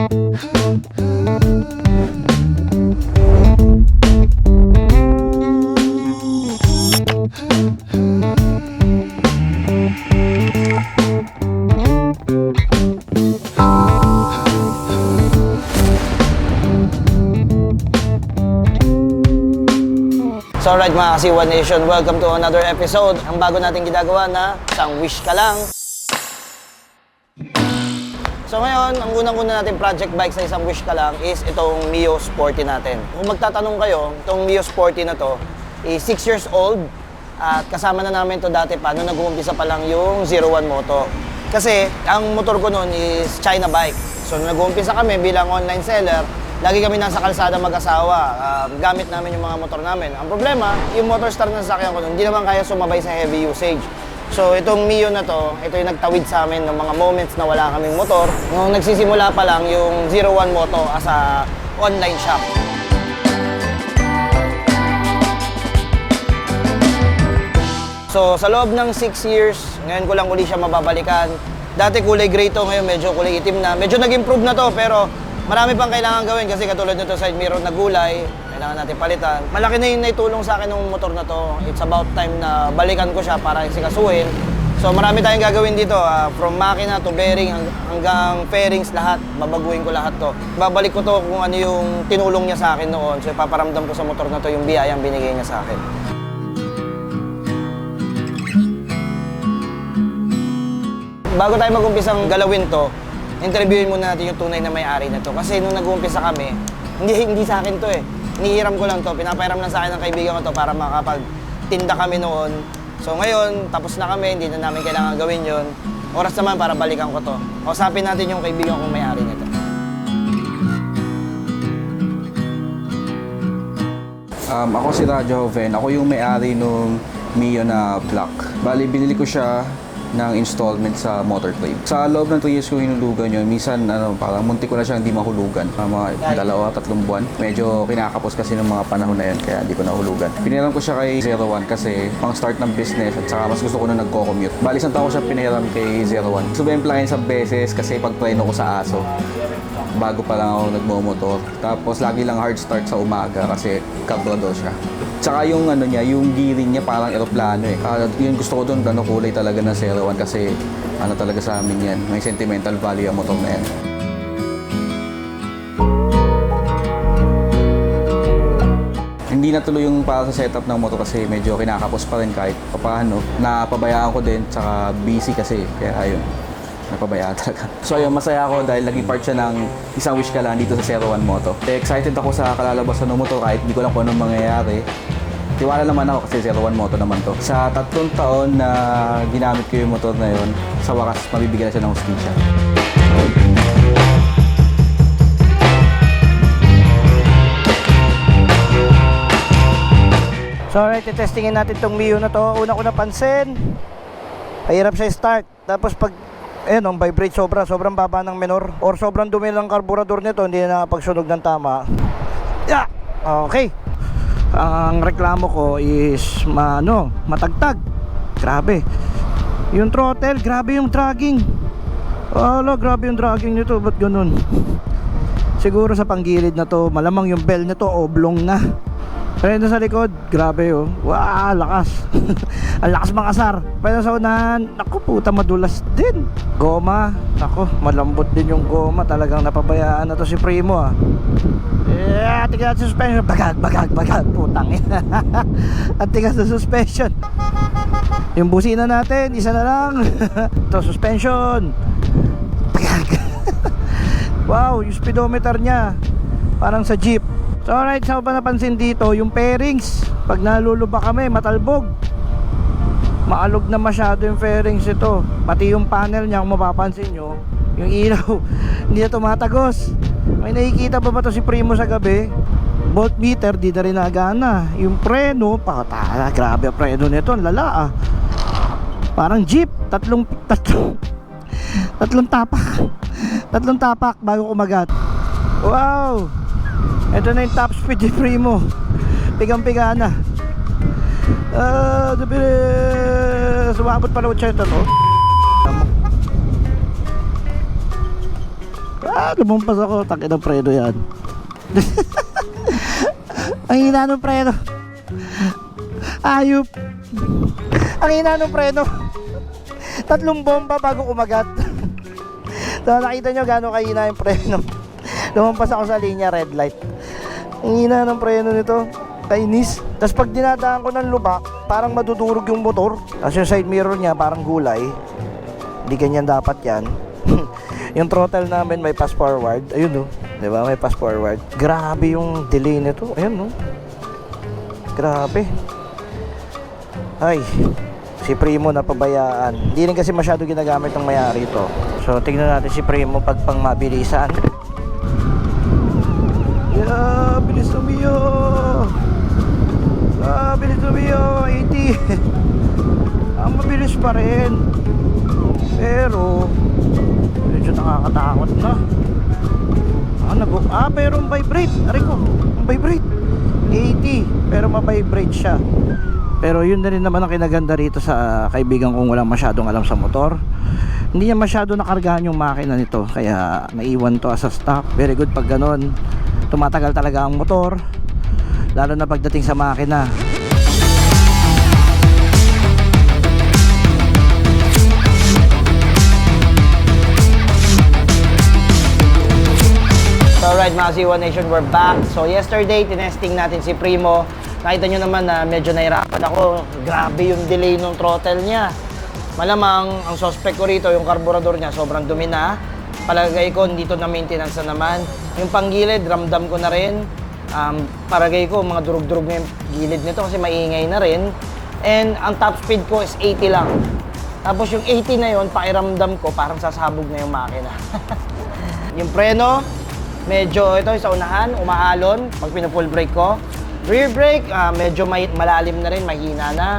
So alright mga Kasiwa Nation, welcome to another episode. Ang bago natin ginagawa na Isang Wish Ka Lang. So ngayon, ang unang-una natin project bike sa Isang Wish Ka Lang is itong Mio Sporty natin. Kung magtatanong kayo, itong Mio Sporty na to is 6 years old at kasama na namin to dati pa nung nag-uumpisa pa lang yung 01 Moto. Kasi ang motor ko noon is China bike. So nung nag-uumpisa kami bilang online seller, lagi kami nasa kalsada mag-asawa, gamit namin yung mga motor namin. Ang problema, yung motor start ng sasakyan ko nun, hindi naman kaya sumabay sa heavy usage. So itong Mio na to, ito yung nagtawid sa amin ng mga moments na wala kaming motor. Nung nagsisimula pa lang yung 01 Moto as a online shop. So sa loob ng 6 years, ngayon ko lang uli siya mababalikan. Dati kulay gray to, ngayon medyo kulay itim na. Medyo nag-improve na to, pero marami pang kailangan gawin kasi katulad nito side mirror na gulay, kailangan natin palitan. Malaki na yung naitulong sa akin ng motor na to. It's about time na balikan ko siya para sikasuhin. So marami tayong gagawin dito, from makina to bearing hanggang fairings, lahat. Babaguhin ko lahat to. Babalik ko to kung ano yung tinulong niya sa akin noon. So ipaparamdam ko sa motor na to yung biyayang binigay niya sa akin. Bago tayo mag-umpisang galawin to, interviewin muna natin yung tunay na may-ari na to. Kasi nung nag-uumpisa kami, hindi sa akin to eh. Inihiram ko lang to, pinapahiram lang sa akin ng kaibigan ko to para makapagtinda kami noon. So ngayon, tapos na kami, hindi na namin kailangan gawin yun. Oras naman para balikan ko to. Kausapin natin yung kaibigan kong may-ari nito. Ako si Radyo Joven. Ako yung may-ari nung Mio na black. Bali, binili ko siya ng installment sa motor claim. Sa loob ng 2 years ko hinulugan yun, minsan parang muntik ko na siyang hindi mahulugan. Mga 2-3 buwan. Medyo kinakapos kasi ng mga panahon na yun, kaya hindi ko nahulugan. Pinahiram ko siya kay 01 kasi pang start ng business at saka mas gusto ko na nagko-commute. Bali, isang taon ko siya pinahiram kay 01. Subemplayan sa beses kasi pagpreno ko sa aso. Bago pa lang ako nagmomotor. Tapos lagi lang hard start sa umaga kasi carburetor siya. Tsaka yung yung gearing niya parang eroplano eh. Yung gusto ko doon, kulay talaga ng 01 kasi talaga sa amin yan. May sentimental value ang motor na yan. Hindi natuloy yung para sa setup ng motor kasi medyo kinakapos pa rin kahit paano. Napabayaan ko din, tsaka busy kasi. Kaya ayun, napabayaan talaga. So ayun, masaya ako dahil naging part siya ng Isang Wish Ka Lang dito sa 01 Moto. Excited ako sa kalalabasan ng motor kahit hindi ko lang kung anong mangyayari. Tiwala naman ako kasi 01 Moto naman to. Sa 3 taon na ginamit ko yung motor na yun, sa wakas mabibigyan na siya ng hustisya. So alright, testingin natin tong Mio na to. Una ko napansin, mahirap siya start. Tapos pag vibrate sobrang baba ng menor or sobrang dumi ng karburador nito, hindi na nakapagsunog ng tama. Yeah! Okay. Ang reklamo ko is matagtag. Grabe. Yung throttle, grabe yung dragging. Grabe yung dragging nito. Ba't ganun? Siguro sa panggilid na to, malamang yung bell nito oblong na. Pero sa likod, grabe oh. Wow, lakas. Ang lakas makasar. Pero sa unahan, naku puta, madulas din. Goma, naku, malambot din yung goma. Talagang napabayaan na to si Primo ah. Yeah, tigas sa suspension. Bagag, putang ina. At tigas sa suspension. Yung busina natin, isa na lang. Ito, suspension. Bagag. Wow, yung speedometer niya parang sa jeep. So alright, sa ba napansin dito, yung fairings, pag naluluba kami, matalbog. Maalog na masyado yung fairings ito. Pati yung panel niya, kung mapapansin nyo, yung ilaw, hindi na tumatagos. May nakikita ba to si Primo sa gabi? Voltmeter, di na rin nagana. Yung preno, patala, grabe ang preno nito, lala ah. Parang jeep, tatlong tapak bago kumagat. Wow! Ito na yung top speed ni Primo. Pigang-piga na. Sumabot pala 80 to. Lumumpas ako. Takin ng preno yan. Ang hina ng preno. Ayop. Ang hina ng preno. 3 bomba bago umagat. So, nakita nyo gano'ng kahina yung preno. Lumampas ako sa linya red light. Ang hina ng preno nito. Kainis. Tapos pag dinadaan ko ng lubak, parang madudurog yung motor. Tapos yung side mirror niya parang gulay. Hindi ganyan dapat yan. Yung throttle namin may pass forward. Ayun, no. Diba? May pass forward. Grabe yung delay nito. Ayun, no. Grabe. Ay, si Primo napabayaan. Hindi rin kasi masyado ginagamit ng may-ari ito. So, tingnan natin si Primo pag pang mabilisan. Yeah, bilis na Mio. Bilis na Mio. 80. Ang mabilis pa rin. Pero, medyo nakakatakot na. Pero vibrate. Aray ko, vibrate. 80, pero ma-vibrate siya. Pero yun na rin naman ang kinaganda rito sa kaibigan kong walang masyadong alam sa motor. Hindi niya masyado nakargahan yung makina nito, kaya naiwan to as a stock. Very good pag ganon. Tumatagal talaga ang motor, lalo na pagdating sa makina. So alright mga Z1 Nation, we're back. So yesterday, tinesting natin si Primo. Nakita nyo naman na medyo nahirapan ako. Grabe yung delay ng throttle niya. Malamang, ang suspect ko rito, yung karburador niya, sobrang dumi na. Palagay ko, dito na maintenance na naman. Yung panggilid, ramdam ko na rin. Palagay ko, mga durug-durug na yung gilid nito kasi maingay na rin. And ang top speed ko is 80 lang. Tapos yung 80 na yun, pakiramdam ko, parang sasabog na yung makina. Yung preno, medyo ito sa unahan, umaalon pag pina-full brake ko. Rear brake, medyo malalim na rin, mahina na.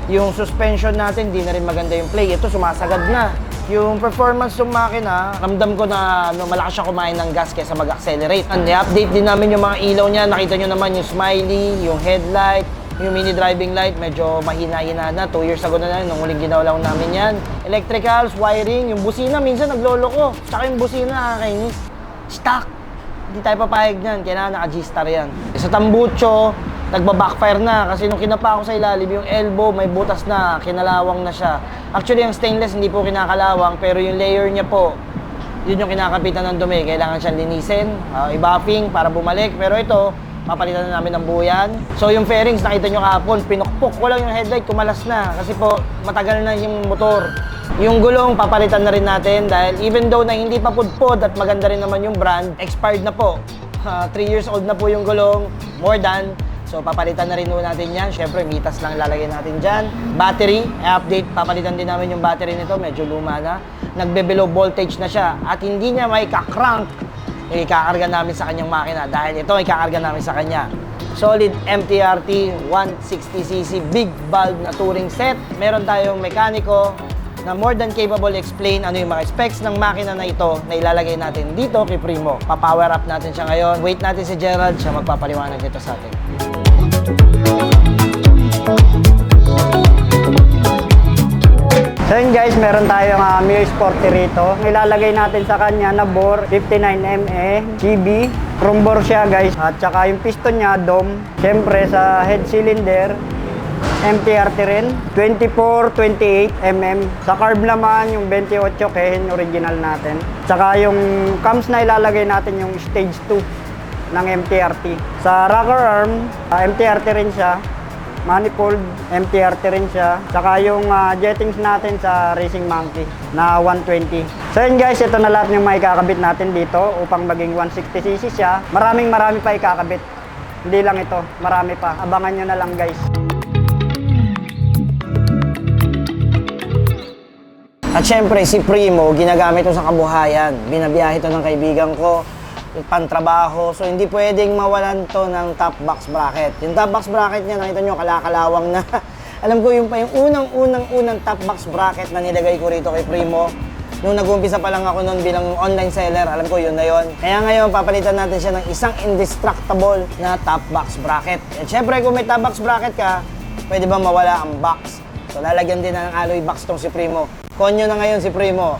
Yung suspension natin, di na rin maganda yung play. Ito, sumasagad na. Yung performance ng makina, ramdam ko na malakas siya kumain ng gas kaysa mag-accelerate. And i-update din namin yung mga ilaw niya. Nakita nyo naman yung smiley, yung headlight, yung mini driving light, medyo mahina-hina na. 2 years ago na nung huling ginawalaw namin yan. Electricals, wiring, yung busina, minsan naglolo ko. Tsaka yung busina, nakakainis. Stock. Hindi tayo papayag niyan, kailangan naka-G-star yan. Sa tambucho, nagba-backfire na kasi nung kinapa ako sa ilalim, yung elbow may butas na, kinalawang na siya. Actually, ang stainless hindi po kinakalawang, pero yung layer niya po, yun yung kinakapitan ng dumi. Kailangan siyang linisin, i-buffing para bumalik. Pero ito, papalitan na namin ng buo yan. So yung fairings, nakita nyo kahapon, pinukpok ko lang yung headlight, kumalas na. Kasi po, matagal na yung motor. Yung gulong, papalitan na rin natin dahil even though na hindi pa pudpod at maganda rin naman yung brand, expired na po. 3 years old na po yung gulong, more than. So papalitan na rin natin yan. Siyempre, mitas lang lalagay natin dyan. Battery, update, papalitan din namin yung battery nito, medyo luma na. Nagbe-below voltage na siya at hindi niya may kakrank. Ikakarga namin sa kanyang makina dahil ito ikakarga namin sa kanya. Solid MTRT 160cc big valve na touring set. Meron tayong mekaniko na more than capable explain ano yung mga specs ng makina na ito na ilalagay natin dito kay Primo. Pa-power up natin siya ngayon. Wait natin si Gerald, siya magpapaliwanag dito sa atin. So yun guys, meron tayong Mio Sporty rito. Ilalagay natin sa kanya na bore 59ME GB. Chrome bore siya guys. At saka yung piston niya, dome. Siyempre sa head cylinder, MTRT rin. 24-28mm. Sa carb naman, yung 28 Kehen original natin. Saka yung cams na ilalagay natin yung stage 2 ng MTRT. Sa rocker arm, MTRT rin siya. Manifold, MTRT rin siya. Saka yung jettings natin sa Racing Monkey na 120. So yun guys, ito na lahat yung may kakabit natin dito upang maging 160cc siya. Marami pa ikakabit. Hindi lang ito, marami pa. Abangan nyo na lang guys. At syempre, si Primo, ginagamit ito sa kabuhayan. Binabiyahe ito ng kaibigan ko, pantrabaho. So, hindi pwedeng mawalan to ng top box bracket. Yung top box bracket niya, nakita nyo, kalakalawang na. Alam ko, yung pa yung unang top box bracket na nilagay ko rito kay Primo. Nung nag-umpisa pa lang ako noon bilang online seller, alam ko, yun na yun. Kaya ngayon, papalitan natin siya ng isang indestructible na top box bracket. At syempre, kung may top box bracket ka, pwede ba mawala ang box? So, lalagyan din na ng alloy box tong si Primo. Konyo na ngayon si Primo.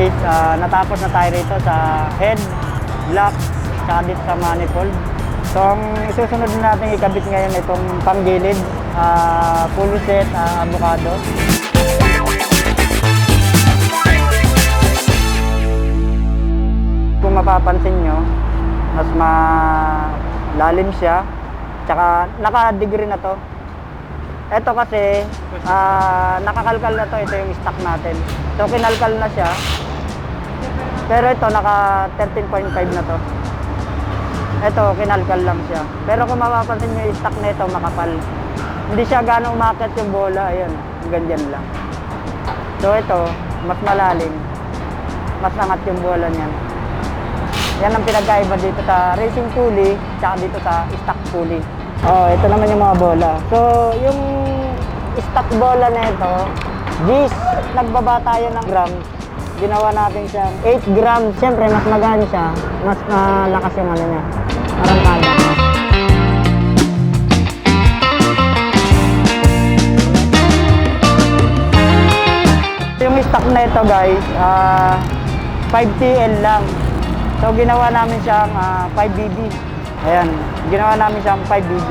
guys, natapos na tayo rito sa head, block, saka dito sa manifold. So ang isusunod natin ikabit ngayon itong panggilid, full set, avocado. Kung mapapansin nyo, mas malalim siya, tsaka naka-degree na to. Ito kasi, nakakalkal na to, ito yung stock natin. So kinalkal na siya, pero ito naka 13.5 na to. Ito, kinalkal lang siya. Pero kung mapapansin nyo yung stock na ito, makapal. Hindi siya gano'ng umakit yung bola, ayan, ganyan lang. So ito, mas malalim, mas angat yung bola niyan. Yan ang pinagkaiba dito sa racing pulley, tsaka dito sa stock pulley. Oh, ito naman yung mga bola. So, yung stock bola na ito, G's, nagbaba tayo ng grams. Ginawa natin siyang 8 grams. Siyempre, mas magaan siya. Mas malakas yung ano niya. Arangkada. Yung stock na ito guys, 5TL lang. So ginawa namin siyang 5BB. Ayan, ginawa namin siyang 5BB.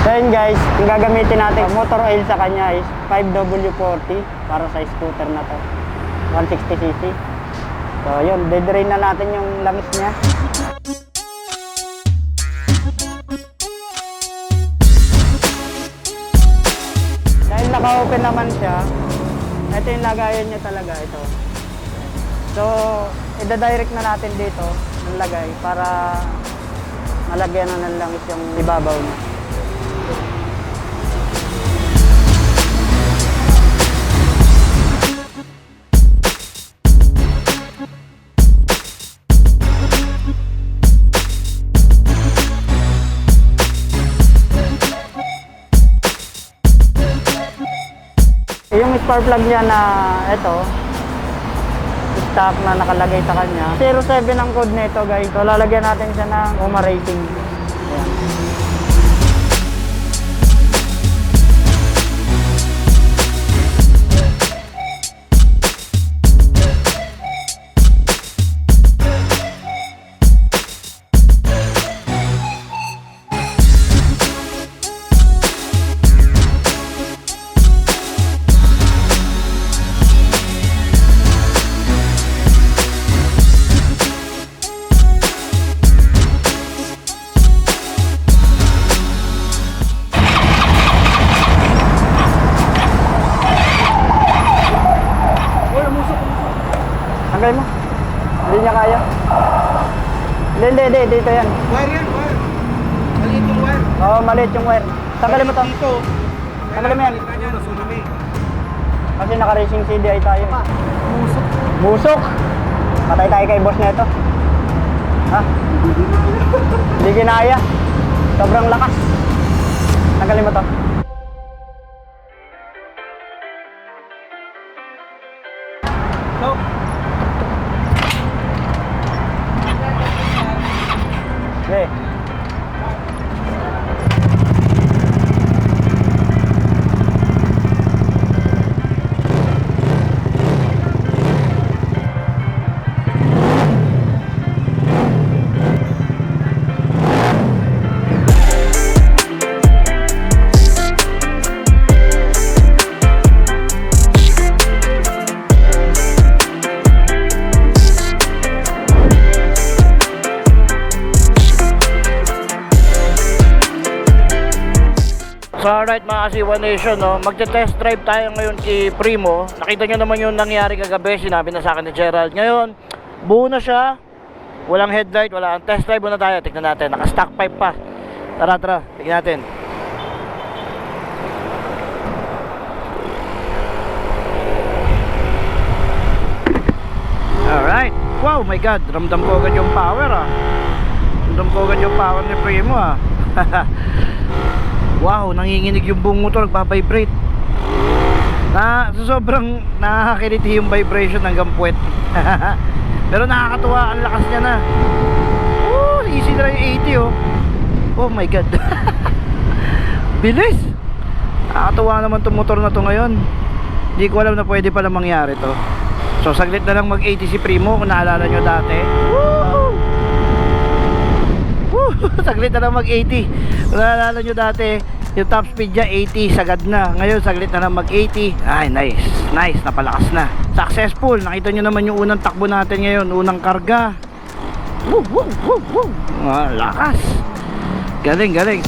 So yun guys, yung gagamitin natin motor oil sa kanya is 5W40 para sa scooter na to. 160cc. So yun, dedrain na natin yung langis niya. Dahil naka-open naman siya, ito yung lagayan niya talaga, ito. So, ida-direct na natin dito ng lagay para malagyan na ng langis yung ibabaw niya. Yung spark plug niya na ito, stock na nakalagay sa kanya. 07 ang code nito guys. So lalagyan natin siya ng UMA rating. Ayan. Tanggalin mo. Hindi niya kaya. Hindi, dito yan. Wire yan, wire. Maliit yung wire. Oo, maliit yung wire. Tanggalin mo to. Dito. Tanggalin mo yan. Tsunami. Kasi naka-racing CDI tayo. Musok. Busok! Patay tayo kay boss na ito. Ha? Hindi ginaya. Sobrang lakas. Tanggalin mo to. So, Okay. So alright mga Kasiwa Nation, no? Magte-test drive tayo ngayon kay Primo. Nakita nyo naman yung nangyari kagabi, sinabi na sa akin ni Gerald. Ngayon, buo na siya. Walang headlight, wala ang test drive muna tayo. Tignan natin, naka-stock pipe pa. Tara, tignan natin. Alright. Wow, my God, ramdam ko agad yung power Ramdam ko agad yung power ni Primo Wow, nanginginig yung buong motor, nagpa-vibrate. Sobrang nakakakiliti yung vibration hanggang puwet. Pero nakakatuwa, ang lakas niya na. Oh, easy na yung 80 oh. Oh my god. Bilis. Nakakatuwa naman itong motor na to ngayon. Hindi ko alam na pwede pala mangyari to. So saglit na lang mag 80 si Primo, kung naalala nyo dati. Woo! Woo! Saglit na lang mag 80. Kung naalala nyo dati, yung top speed niya 80, sagad na. Ngayon saglit na lang mag 80. Ay, nice. Nice, napalakas na. Successful. Nakita nyo naman yung unang takbo natin ngayon, unang karga. Woo! Woo! Woo! Woo! Lakas. Galing, galing.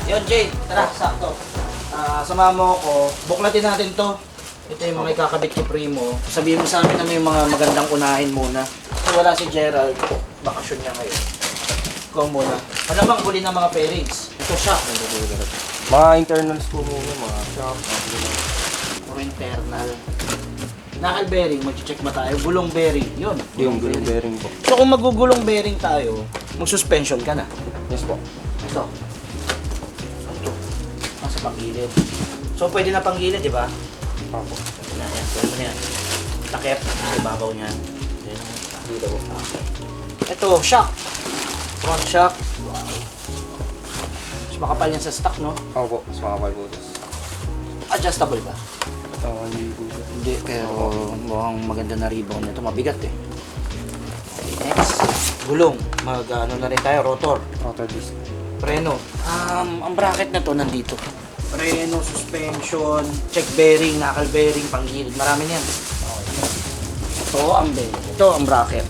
Yun, Jay, tara, sakto. Sama mo ako, buklatin natin to. Ito yung mga ikakabit ni Primo. Sabihin mo sa amin ano yung mga magandang unahin muna. Kasi wala si Gerald, bakasyon niya ngayon. Ikaw muna. Malamang huli ng mga pairings. Ito siya. Mga internals po muna, mga shock. Puro internal. Knuckle bearing, mag-check ba tayo? Gulong bearing, yun. Yung gulong bearing po. So kung magugulong bearing tayo, mag-suspension ka na. Yes po. Ito. Ito. Nasa panggilid. So pwede na panggilid, di ba? Opo. Yan, yan. Pwede mo na yan. Takip. Sa ibabaw niyan. Yan. Dito. Okay. Ito, shock. Front shock. Mas makapal yan sa stock, no? Opo, mas makapal po. Adjustable ba? Hindi po. Hindi, pero mukhang maganda na rebound nito. Mabigat eh. Okay, next. Gulong. Ano na rin tayo, rotor. Outer disc. Preno. Ang bracket na to nandito. Preno, suspension, check bearing, knuckle bearing, panggilid. Marami niyan. Ito ang bearing. Ito ang bracket.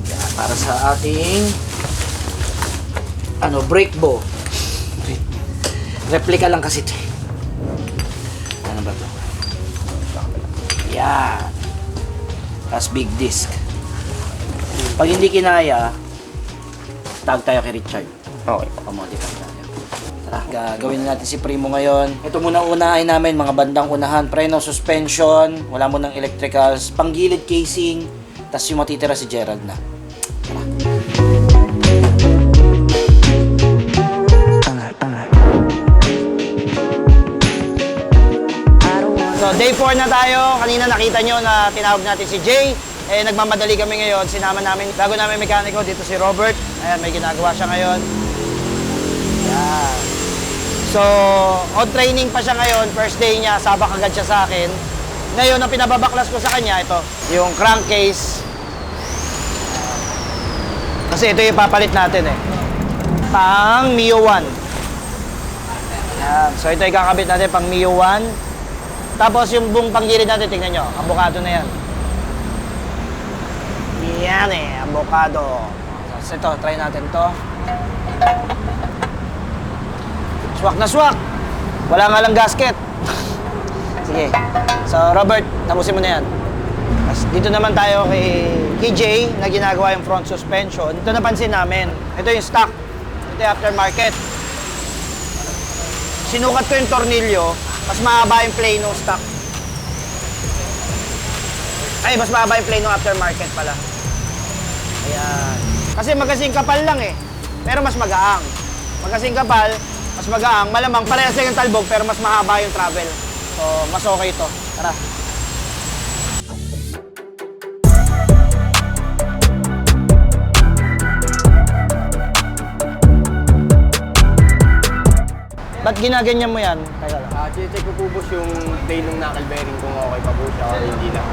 Yan, para sa ating brake bow. Replica lang kasi ito. Ano ba ito? Yan. Tapos big disc. Pag hindi kinaya, tag tayo kay Richard. Okay. Pamodify tayo. Tara, gagawin na natin si Primo ngayon. Ito muna unahin namin, mga bandang unahan. Preno, suspension, wala mo ng electricals, panggilid casing, tapos yung matitira si Gerald na. So day 4 na tayo. Kanina nakita nyo na tinawag natin si Jay. Nagmamadali kami ngayon. Sinama namin, bago namin mekaniko dito si Robert. Ayan, may ginagawa siya ngayon. Ayan. So, on training pa siya ngayon. First day niya, sabak agad siya sa akin. Ngayon, ang pinababaklas ko sa kanya, ito, yung crankcase. Kasi ito yung papalit natin eh. Pang Mio 1. Ayan. So, ito yung kakabit natin pang Mio 1. Tapos yung buong panggilid natin, tingnan nyo, avocado na yan. Yan eh, avocado. So ito, try natin to. Swak na swak. Wala nga lang gasket. Sige. So Robert, tapusin mo na yan. Tapos dito naman tayo kay Jay na ginagawa yung front suspension. Ito napansin namin. Ito yung stock. Ito yung aftermarket. Sinukat ko yung tornilyo. Mas mahaba yung plano stock. Ay, mas mahaba yung plano aftermarket pala. Ayan. Kasi magkasing kapal lang eh. Pero mas magaang. Magkasing kapal, mas magaang. Malamang parehas lang yung talbog pero mas mahaba yung travel. So, mas okay ito. Tara. Ba't ginaganyan mo yan? Teka lang. Check ko po boss yung play ng knuckle bearing kung okay pa po siya or hindi na.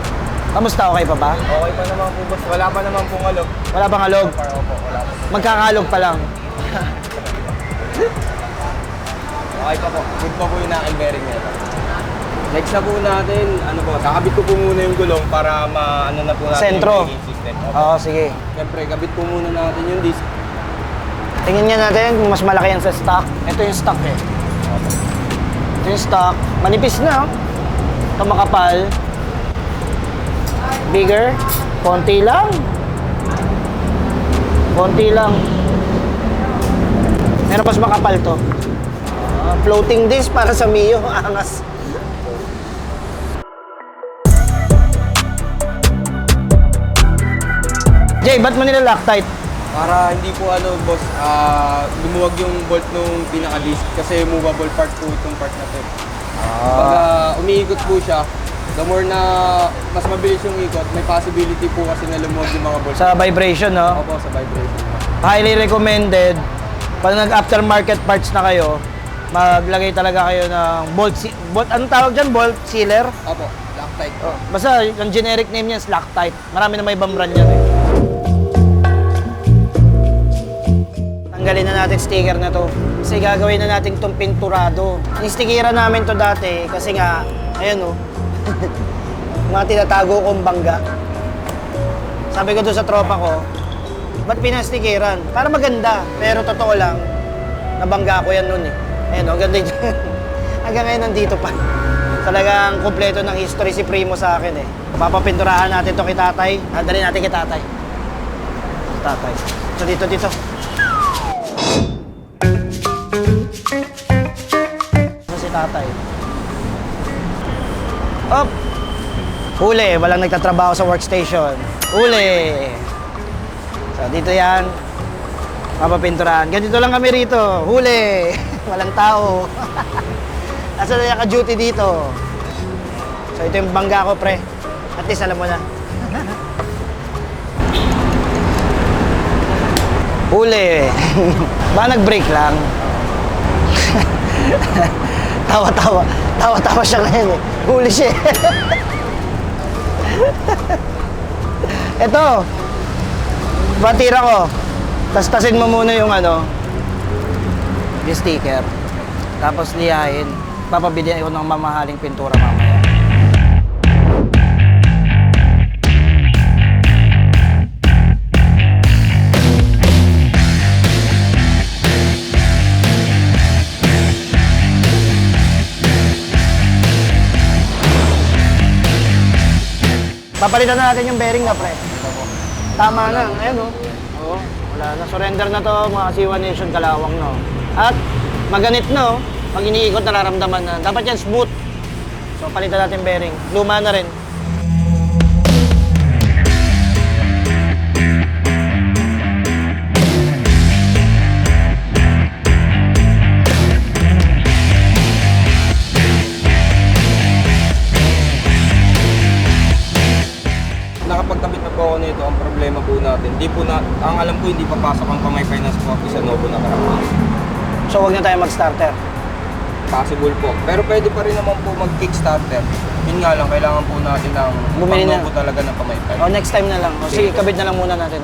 Kamusta? Okay pa ba? Okay pa naman po boss. Wala pa naman pong alog. Wala bang alog? Opo, wala pa. Magkakalog pa lang. Okay pa po. Good pa po yung knuckle bearing nito. Next na po natin, kakabit ko po muna yung gulong para maano na po natin Sentro. yung braking system. Opo. Oo, sige. Siyempre, kabit po muna natin yung disc. Tingnan nga natin kung mas malaki yan sa stock. Ito yung stock eh. Ito yung stock. Manipis na oh. Ito makapal. Bigger. Konti lang. Konti lang. Meron mas makapal to. Floating disc para sa Mio. Angas. Jay, ba't mo nila Loctite? Para hindi po boss, lumuwag yung bolt nung pinaka-disc kasi movable part po itong part na to. Pag umiikot po siya, the more na mas mabilis yung ikot, may possibility po kasi na lumuwag yung mga bolt. Sa vibration, no? Opo, sa vibration. Highly recommended. Pag nag-aftermarket parts na kayo, maglagay talaga kayo ng bolt, anong tawag dyan? Bolt sealer? Opo, Loctite. Oh, basta, yung generic name niya is Loctite. Marami na may ibang brand yan eh. Tanggalin na natin sticker na to. Kasi gagawin na natin itong pinturado. Ini-stickeran namin to dati kasi nga, ayan o. Mga tinatago kong bangga. Sabi ko doon sa tropa ko, ba't pinastikeran? Para maganda. Pero totoo lang, nabangga ko yan noon eh. Ayan o, ganda yun. Hanggang ngayon nandito pa. Talagang kumpleto ng history si Primo sa akin eh. Papapinturahan natin to kay tatay. Dali natin kay tatay. Tatay. So dito. Ito si tatay. Up! Huli, walang nagtatrabaho sa workstation. Huli! So dito yan. Papapinturahan. Ganito lang kami rito. Huli! Walang tao. Asa na naka-duty dito? So ito yung bangga ko, pre. At least alam mo na. Huli. Ba nag-break lang? Tawa siya ngayon eh. Huli siya. Ito. Batira ko. Tas-tasin mo muna yung yung sticker. Tapos liyahin. Papabili ko ng mamahaling pintura mamaya. Papalitan na natin yung bearing na, pre. Tama na. Ayan, oh. Oo, wala na. Surrender na to, mga Siwa Nation Kalawang, no. At maganit na, oh. Pag iniikot, nararamdaman na. Dapat yan smooth. So, palitan natin bearing. Luma na rin. Nakapagkabit na po ako nito, ang problema po natin, ang alam ko hindi papasok ang Pamay Finance po sa Novo na karapan. So, huwag na tayo mag-starter. Possible po. Pero pwede pa rin naman po mag-kickstarter. Yun nga lang, kailangan po natin ng Bumili na. pang-Novo talaga ng Pamay O, Finance. next time na lang. O, sige, kabit na lang muna natin.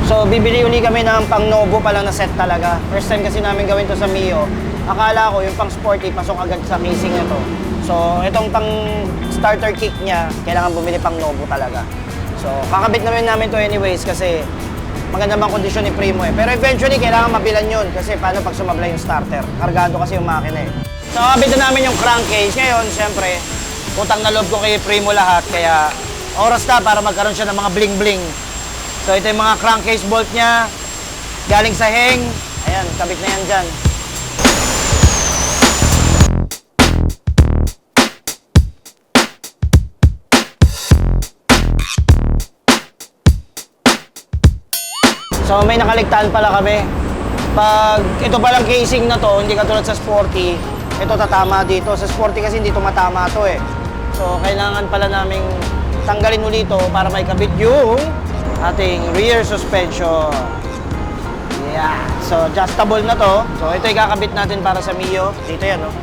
So, bibili uli kami ng pang-Novo pa lang na set talaga. First time kasi namin gawin to sa Mio. Akala ko yung pang-sporty, pasok agad sa casing na to. So, itong pang-starter kick niya, kailangan bumili pang-Novo talaga. So, kakabit namin to anyways kasi maganda bang kondisyon ni Primo eh. Pero eventually, kailangan mabilan yun kasi paano pag sumablay yung starter. Kargado kasi yung makina eh. So, kakabit na namin yung crankcase. Ngayon, syempre, utang na loob ko kay Primo lahat. Kaya, oras na para magkaroon siya ng mga bling-bling. So, ito yung mga crankcase bolt niya. Galing sa heng. Ayan, kabit na yan dyan. So may nakaligtaan pala kami. Pag ito palang casing na to, hindi katulad sa Sporty, ito tatama dito. Sa Sporty kasi hindi tumatama to eh. So kailangan pala naming tanggalin ulit ito para may kabit yung ating rear suspension. Yeah. So adjustable na to. So ito ikakabit natin para sa Mio. Dito yan, no?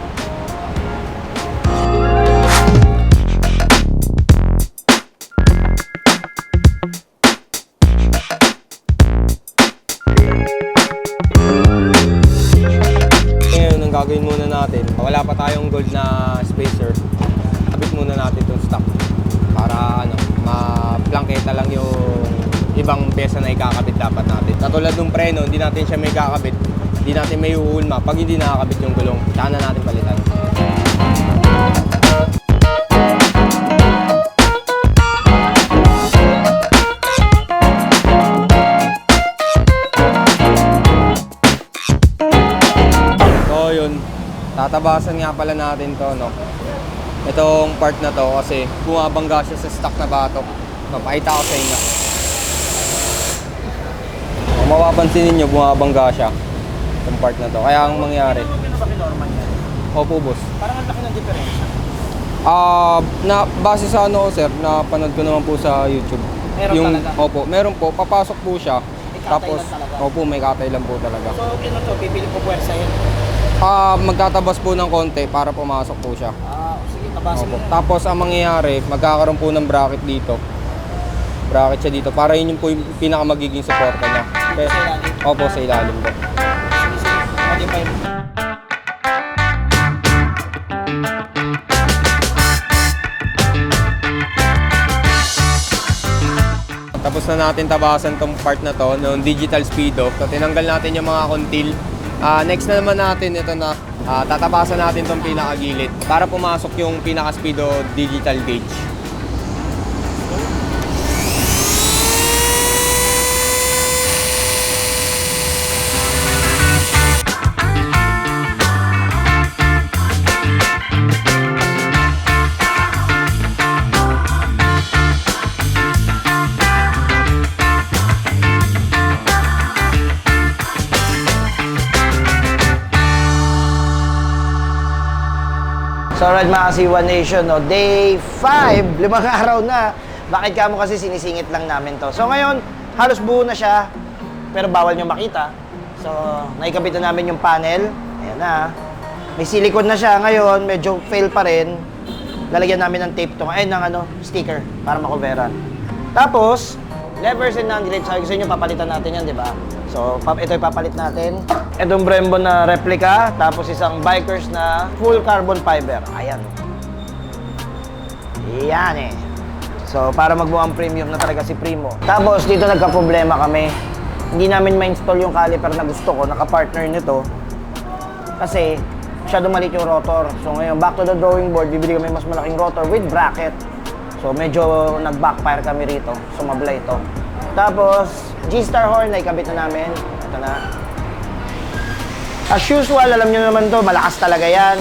Gagawin muna natin. Wala pa tayong gold na spacer. Kabit muna natin itong stock para ma-planketa lang yung ibang pyesa na ikakabit dapat natin. Katulad ng preno, hindi natin siya may kakabit. Hindi natin may uulma. Pag hindi nakakabit yung gulong, saka na natin palitan. Tatabasan nga pala natin to, no? Itong part na to kasi bumabangga siya sa stock na batok. Papakita ko sa inyo. mapapansin ninyo, bumabangga siya. Itong part na to. Kaya ang mangyari. Normal yan. Opo, boss. Parang ang laki ng diferensya. Base sa ano, sir, napanood ko naman po sa YouTube. Meron talaga? Opo, meron po. Papasok po siya. May katay Tapos, lang talaga? opo, may katay lang po talaga. So, ito to, pipili ko puwersa yun. Magtatabas po ng konti para pumasok po siya. Sige, tabasin Opo. mo. Tapos, ang mangyayari, magkakaroon po ng bracket dito. Bracket siya dito. Para yun yung po yung pinaka magiging suporta niya. Okay. Sa ilalim? Opo, sa ilalim po. Sige, sige. Modify mo. Tapos na natin tabasan tong part na to, yung digital speedo. So, tinanggal natin yung mga kontil. Next na naman natin, ito na, tatabasan natin tong pinakagilid para pumasok yung pinaka-speedo digital gauge. So alright mga Kasi-One Nation, no? Day 5, 5 araw na. Bakit ka mo kasi sinisingit lang namin to. So ngayon, halos buo na siya, pero bawal nyo makita. So, naikabit na namin yung panel. Ayan na. May silicone na siya ngayon, medyo fail pa rin. Lalagyan namin ng tape to, ng sticker para makoveran. Tapos, levers and non-grips. Sabi ko sa inyo, papalitan natin yan, di ba? So, ito ipapalit natin. Itong Brembo na replica, tapos isang bikers na full carbon fiber. Ayan. Yan eh. So, para magmukhang premium na talaga si Primo. Tapos, dito nagka-problema kami. Hindi namin ma-install yung caliper na gusto ko, naka-partner nito. Kasi, masyado maliit yung rotor. So, ngayon, back to the drawing board, bibili kami mas malaking rotor with bracket. So, medyo nag-backfire kami rito. Sumabla ito. Tapos, G-Star horn, naikabit na namin. Ito na. As usual, alam nyo naman to, malakas talaga yan.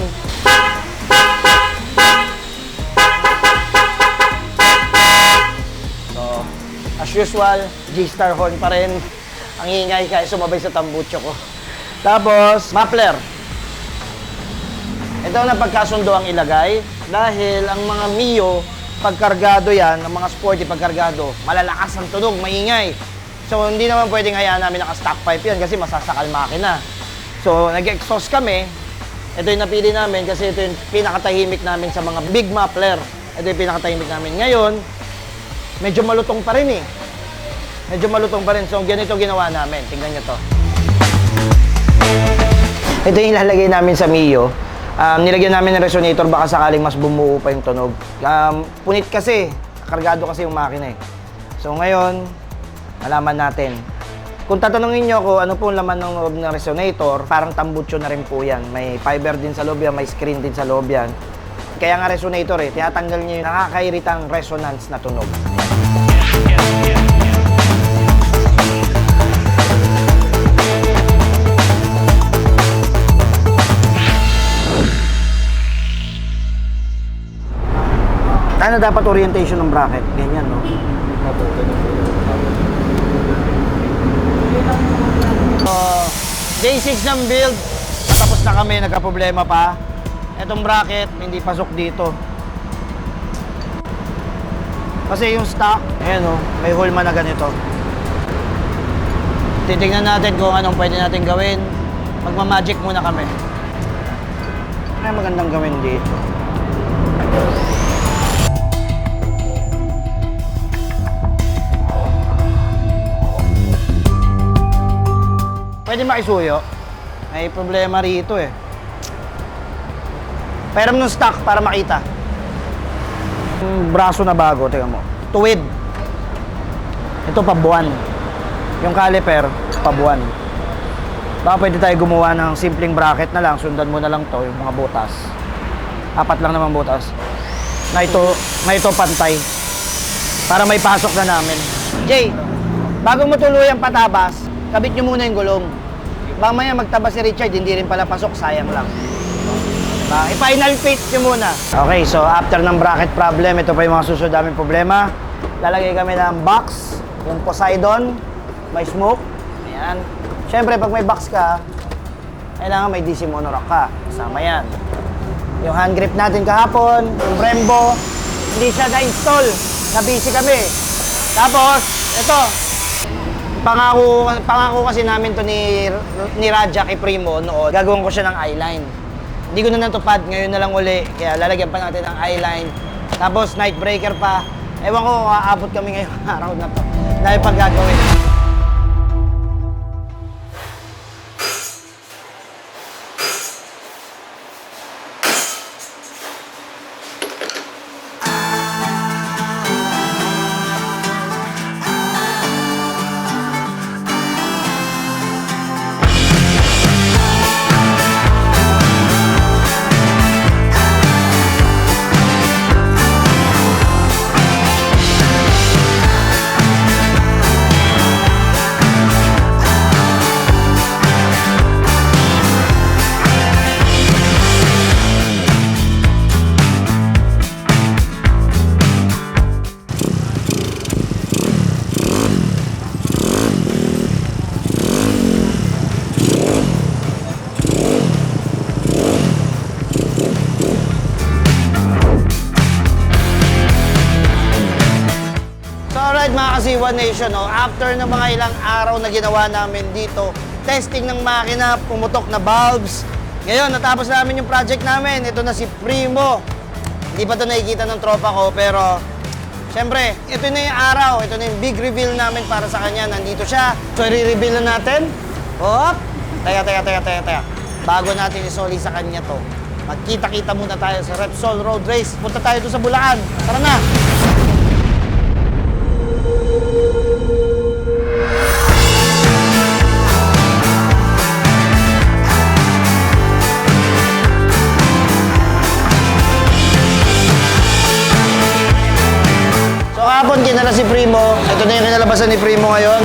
So, as usual, G-Star horn pa rin. Ang ingay kaya sumabay sa tambucho ko. Tapos, muffler. Ito na pagkasundo ang ilagay. Dahil ang mga Mio, pagkargado yan, ang mga sporty pagkargado, malalakas ang tunog, maingay. So, hindi naman pwedeng hayaan namin naka-stock pipe yan kasi masasakal makina. So, nag-exhaust kami. Ito yung napili namin kasi ito yung pinakatahimik namin sa mga big muffler. Ito yung pinakatahimik namin. Ngayon, medyo malutong pa rin eh. Medyo malutong pa rin. So, ganito ginawa namin. Tingnan nyo to. Ito yung ilalagay namin sa Mio. Nilagyan namin ng resonator baka sakaling mas bumuo pa yung tunog. Punit kasi. Kargado kasi yung makina eh. So, ngayon, malaman natin. Kung tatanungin nyo ko ano po laman ng loob ng resonator, parang tambucho na rin po yan. May fiber din sa loob yan, may screen din sa loob yan. Kaya nga resonator eh, tinatanggal nyo yung nakakairitang resonance na tunog. Ano dapat orientation ng bracket? Ganyan, no? Day 6 ng build, natapos na kami, nagka-problema pa. Etong bracket, hindi pasok dito. Kasi yung stock, ayan o, may hulma na ganito. Titignan natin kung anong pwede natin gawin. Magmamagic muna kami. Ano magandang gawin dito? Pwede makisuyo. May problema rito eh. Pairam ng stock para makita. Yung braso na bago, tingnan mo. Tuwid. Ito pabuwan. Yung caliper, pabuwan. Baka pwede tayo gumawa ng simpleng bracket na lang. Sundan mo na lang to, yung mga butas. 4 lang naman butas. Na ito pantay. Para may pasok na namin. Jay, bago mo tuluyang patabas, kabit nyo muna yung gulong. Mamaya magtabas si Richard, hindi rin pala pasok, sayang lang. I-final fit nyo muna. Okay, so after ng bracket problem, ito pa yung mga susunod daming problema. Lalagay kami ng box, yung Poseidon, may smoke. Ayan. Yan. Siyempre, pag may box ka, kailangan may DC monorack ka. Kasama yan. Yung hand grip natin kahapon, yung Brembo, hindi siya na-install. Na-busy kami. Tapos, ito, pangako kasi namin to ni Raja kay Primo noon. Gagawin ko siya ng eyeline. Hindi ko na natupad, ngayon na lang uli. Kaya lalagyan pa natin ng eyeline. Tapos night breaker pa. Ewan ko kung aabot kami ngayong araw na to. Dahil pag gagawin. Mga Kasiwa Nation, no? After ng mga ilang araw na ginawa namin dito, testing ng makina, pumutok na valves. Ngayon, natapos namin yung project namin. Ito na si Primo. Hindi pa ito nakikita ng tropa ko, pero syempre, ito na yung araw. Ito na yung big reveal namin para sa kanya. Nandito siya. So, i-reveal na natin. Hop! Teka. Bago natin isoli sa kanya to, magkita-kita muna tayo sa Repsol Road Race. Punta tayo doon sa Bulacan. Tara na! Kahapon kinala si Primo. Ito na yung kinalabasan ni Primo ngayon.